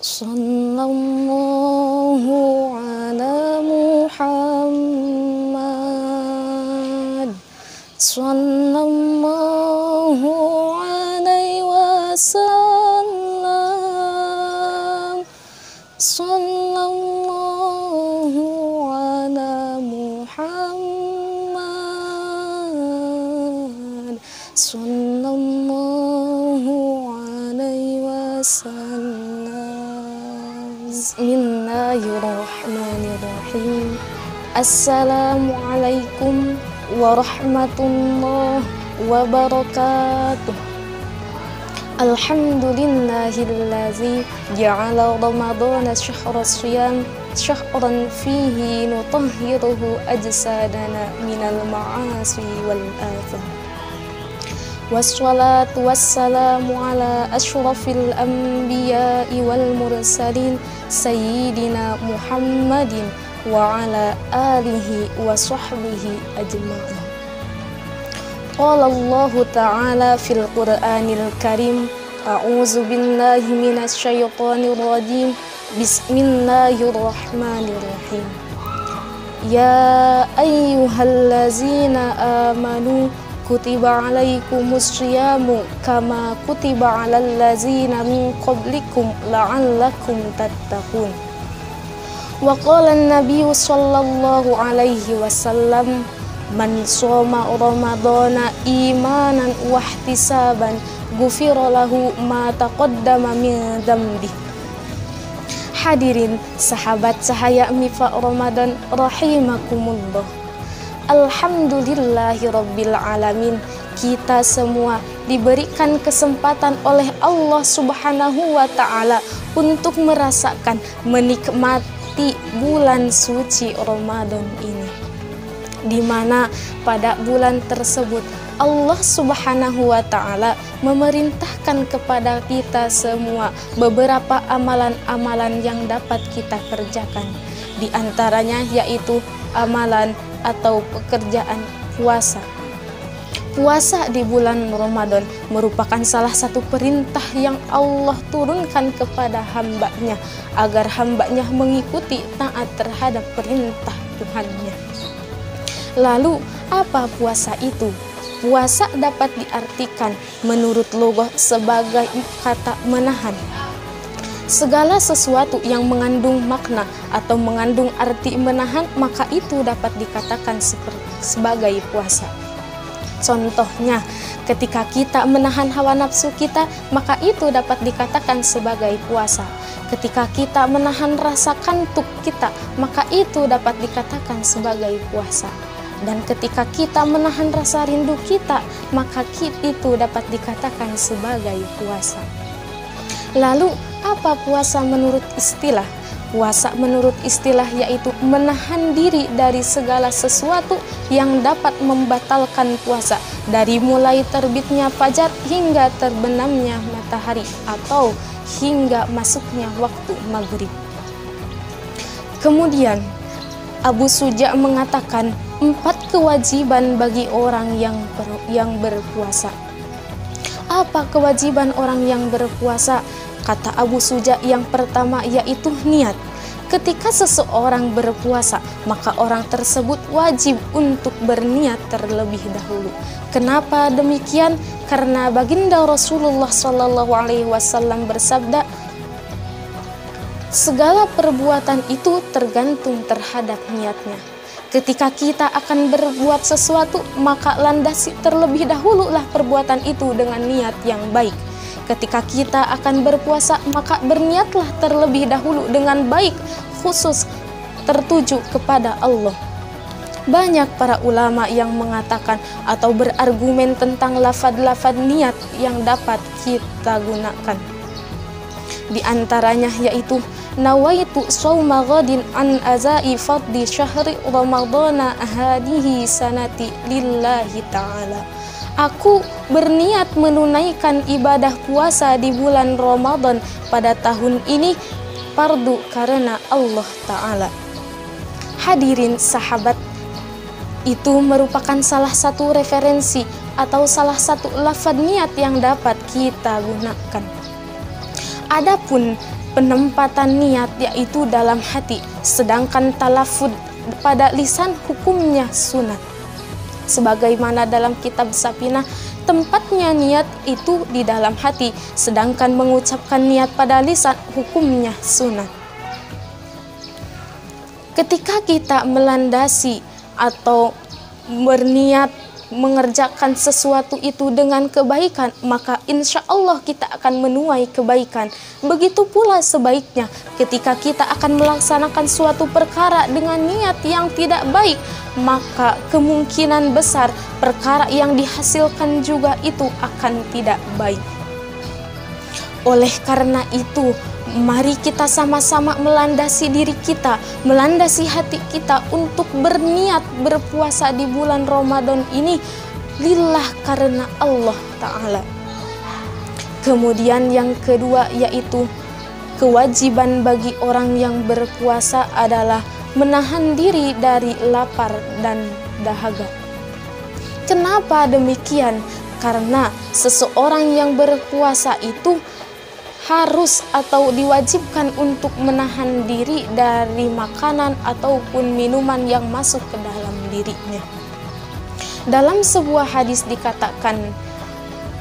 Sallallahu ala Muhammad, sallallahu alaihi wasallam, sallallahu ala Muhammad, sallallahu alaihi wasallam. Bismillahirrahmanirrahim. Assalamualaikum warahmatullahi wabarakatuh. Alhamdulillahillazi ja'ala ramadana syahra siyam syahran fihi nutahhiruhu ajsadana minal ma'asi wal atham. Wassalatu wassalamu ala ashrafil anbiya'i wal mursalin sayyidina Muhammadin wa ala alihi wa sahbihi ajma'in. Qala Allahu ta'ala fil Qur'anil Karim, a'udzu billahi minasy syaithanir rajim. Bismillahirrahmanirrahim. Ya ayyuhallazina amanu kutiba alaikumus syiyamu kama kutiba alal ladzina min qablikum la'allakum tattaqun. Wa qala an-nabiyyu sallallahu alaihi wasallam, man shoma ramadhana imanan wa ihtisaban ghufira lahu ma taqaddama min dzambi. Hadirin sahabat cahaya Mifa Ramadan rahimakumullah. Alhamdulillahirabbil alamin. Kita semua diberikan kesempatan oleh Allah Subhanahu wa taala untuk merasakan, menikmati bulan suci Ramadan ini, di mana pada bulan tersebut Allah Subhanahu wa taala memerintahkan kepada kita semua beberapa amalan-amalan yang dapat kita kerjakan. Di antaranya yaitu amalan atau pekerjaan puasa. Puasa di bulan Ramadan merupakan salah satu perintah yang Allah turunkan kepada hambanya agar hambanya mengikuti taat terhadap perintah Tuhannya. Lalu apa puasa itu? Puasa dapat diartikan menurut lugah sebagai kata menahan. Segala sesuatu yang mengandung makna atau mengandung arti menahan, maka itu dapat dikatakan sebagai puasa. Contohnya, ketika kita menahan hawa nafsu kita, maka itu dapat dikatakan sebagai puasa. Ketika kita menahan rasa kantuk kita, maka itu dapat dikatakan sebagai puasa. Dan ketika kita menahan rasa rindu kita, maka itu dapat dikatakan sebagai puasa. Lalu, apa puasa menurut istilah? Puasa menurut istilah yaitu menahan diri dari segala sesuatu yang dapat membatalkan puasa, dari mulai terbitnya fajar hingga terbenamnya matahari atau hingga masuknya waktu maghrib. Kemudian Abu Suja mengatakan 4 kewajiban bagi orang yang berpuasa. Apa kewajiban orang yang berpuasa? Kata Abu Suja, yang pertama yaitu niat. Ketika seseorang berpuasa, maka orang tersebut wajib untuk berniat terlebih dahulu. Kenapa demikian? Karena baginda Rasulullah SAW bersabda, segala perbuatan itu tergantung terhadap niatnya. Ketika kita akan berbuat sesuatu, maka landasi terlebih dahululah perbuatan itu dengan niat yang baik. Ketika kita akan berpuasa, maka berniatlah terlebih dahulu dengan baik, khusus tertuju kepada Allah. Banyak para ulama yang mengatakan atau berargumen tentang lafaz-lafaz niat yang dapat kita gunakan. Di antaranya yaitu nawaitu shauma ghadin an azai fadli syahri ramadhana hadihi sanati lillahi ta'ala. Aku berniat menunaikan ibadah puasa di bulan Ramadan pada tahun ini fardu karena Allah Ta'ala. Hadirin sahabat, itu merupakan salah satu referensi atau salah satu lafaz niat yang dapat kita gunakan. Adapun penempatan niat yaitu dalam hati, sedangkan talafud pada lisan hukumnya sunat. Sebagaimana dalam kitab Safinah, tempatnya niat itu di dalam hati, sedangkan mengucapkan niat pada lisan hukumnya sunat. Ketika kita melandasi atau berniat mengerjakan sesuatu itu dengan kebaikan, maka insya Allah kita akan menuai kebaikan. Begitu pula sebaiknya ketika kita akan melaksanakan suatu perkara dengan niat yang tidak baik, maka kemungkinan besar perkara yang dihasilkan juga itu akan tidak baik. Oleh karena itu, mari kita sama-sama melandasi diri kita, melandasi hati kita untuk berniat berpuasa di bulan Ramadan ini lillah karena Allah Ta'ala. Kemudian yang kedua yaitu kewajiban bagi orang yang berpuasa adalah menahan diri dari lapar dan dahaga. Kenapa demikian? Karena seseorang yang berpuasa itu harus atau diwajibkan untuk menahan diri dari makanan ataupun minuman yang masuk ke dalam dirinya. Dalam sebuah hadis dikatakan,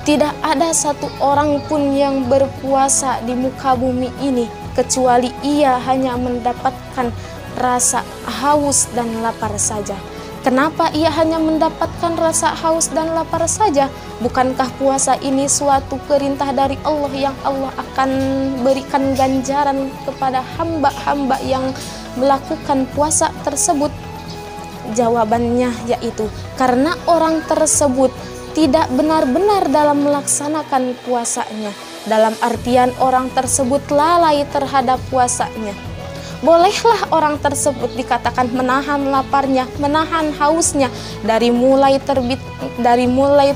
tidak ada satu orang pun yang berpuasa di muka bumi ini kecuali ia hanya mendapatkan rasa haus dan lapar saja. Kenapa ia hanya mendapatkan rasa haus dan lapar saja? Bukankah puasa ini suatu perintah dari Allah yang Allah akan berikan ganjaran kepada hamba-hamba yang melakukan puasa tersebut? Jawabannya yaitu karena orang tersebut tidak benar-benar dalam melaksanakan puasanya. Dalam artian orang tersebut lalai terhadap puasanya. Bolehlah orang tersebut dikatakan menahan laparnya, menahan hausnya dari mulai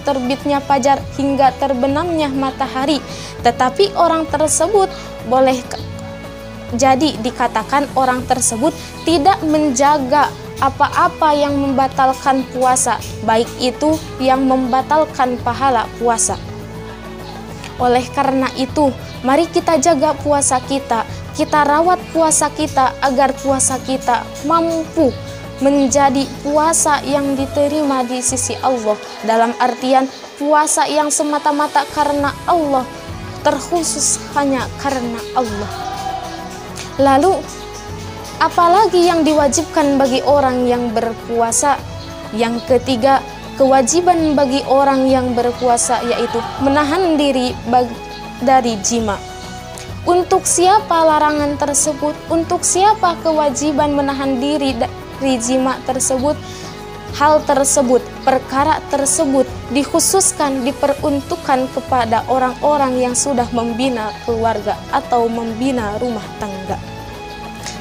terbitnya fajar hingga terbenamnya matahari. Tetapi orang tersebut boleh jadi dikatakan orang tersebut tidak menjaga apa-apa yang membatalkan puasa, baik itu yang membatalkan pahala puasa. Oleh karena itu, mari kita jaga puasa kita. Kita rawat puasa kita agar puasa kita mampu menjadi puasa yang diterima di sisi Allah. Dalam artian puasa yang semata-mata karena Allah, terkhusus hanya karena Allah. Lalu, apalagi yang diwajibkan bagi orang yang berpuasa? Yang ketiga, kewajiban bagi orang yang berpuasa yaitu menahan diri dari jima. Untuk siapa larangan tersebut? Untuk siapa kewajiban menahan diri dari jima tersebut? Hal tersebut, perkara tersebut dikhususkan, diperuntukkan kepada orang-orang yang sudah membina keluarga atau membina rumah tangga.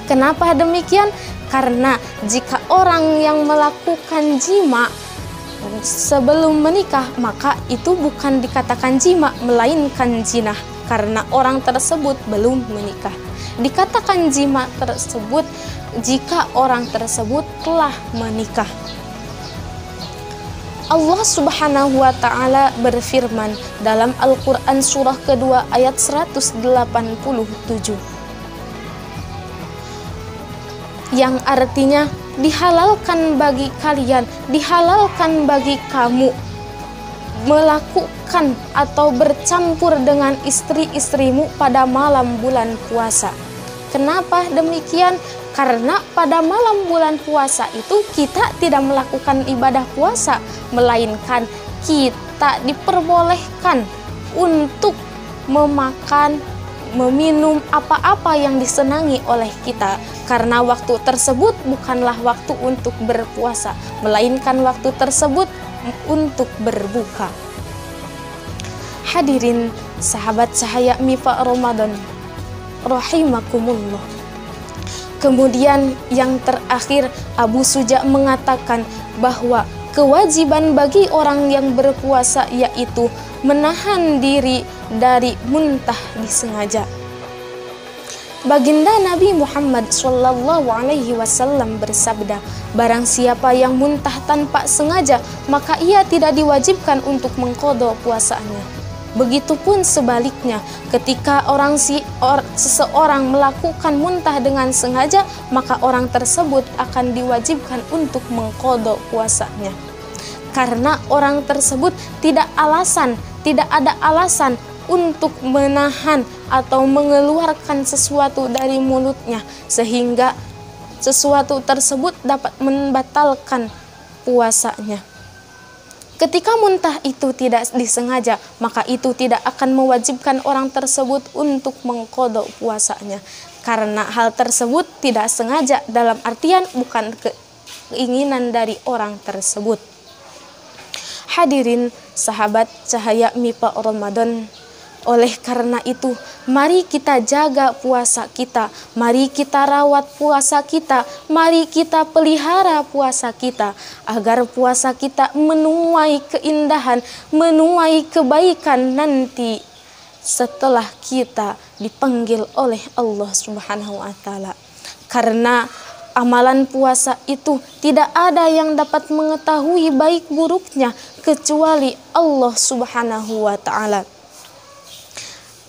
Kenapa demikian? Karena jika orang yang melakukan jima sebelum menikah, maka itu bukan dikatakan jima, melainkan zinah. Karena orang tersebut belum menikah. Dikatakan jima tersebut jika orang tersebut telah menikah. Allah Subhanahu wa Ta'ala berfirman dalam Al-Quran surah kedua ayat 187, yang artinya dihalalkan bagi kalian, dihalalkan bagi kamu melakukan atau bercampur dengan istri-istrimu pada malam bulan puasa. Kenapa demikian? Karena pada malam bulan puasa itu kita tidak melakukan ibadah puasa, melainkan kita diperbolehkan untuk memakan, meminum apa-apa yang disenangi oleh kita. Karena waktu tersebut bukanlah waktu untuk berpuasa, melainkan waktu tersebut untuk berbuka. Hadirin sahabat cahaya Mifa Ramadan rahimakumullah. Kemudian yang terakhir, Abu Suja mengatakan bahwa kewajiban bagi orang yang berpuasa yaitu menahan diri dari muntah disengaja. Baginda Nabi Muhammad SAW bersabda, barang siapa yang muntah tanpa sengaja, maka ia tidak diwajibkan untuk mengqadha puasanya. Begitupun sebaliknya, ketika seseorang melakukan muntah dengan sengaja, maka orang tersebut akan diwajibkan untuk mengqadha puasanya. Karena orang tersebut tidak ada alasan untuk menahan atau mengeluarkan sesuatu dari mulutnya, sehingga sesuatu tersebut dapat membatalkan puasanya. Ketika muntah itu tidak disengaja, maka itu tidak akan mewajibkan orang tersebut untuk mengqadha puasanya. Karena hal tersebut tidak sengaja, dalam artian bukan keinginan dari orang tersebut. Hadirin sahabat cahaya MIPA Ramadan, oleh karena itu, mari kita jaga puasa kita, mari kita rawat puasa kita, mari kita pelihara puasa kita, agar puasa kita menuai keindahan, menuai kebaikan nanti setelah kita dipanggil oleh Allah Subhanahu wa Ta'ala. Karena amalan puasa itu tidak ada yang dapat mengetahui baik buruknya kecuali Allah Subhanahu wa Ta'ala.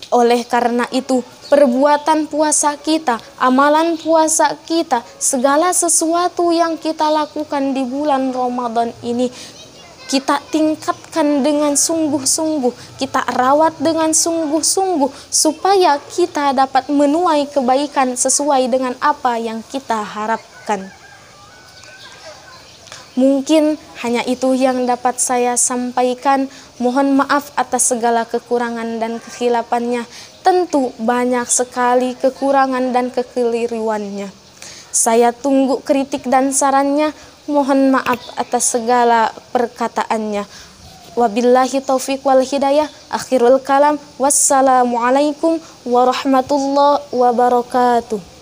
Oleh karena itu, perbuatan puasa kita, amalan puasa kita, segala sesuatu yang kita lakukan di bulan Ramadan ini, kita tingkatkan dengan sungguh-sungguh, kita rawat dengan sungguh-sungguh, supaya kita dapat menuai kebaikan sesuai dengan apa yang kita harapkan. Mungkin hanya itu yang dapat saya sampaikan. Mohon maaf atas segala kekurangan dan kekhilafannya. Tentu banyak sekali kekurangan dan kekeliruannya. Saya tunggu kritik dan sarannya. Mohon maaf atas segala perkataannya. Wabillahi taufiq wal hidayah. Akhirul kalam. Wassalamualaikum warahmatullahi wabarakatuh.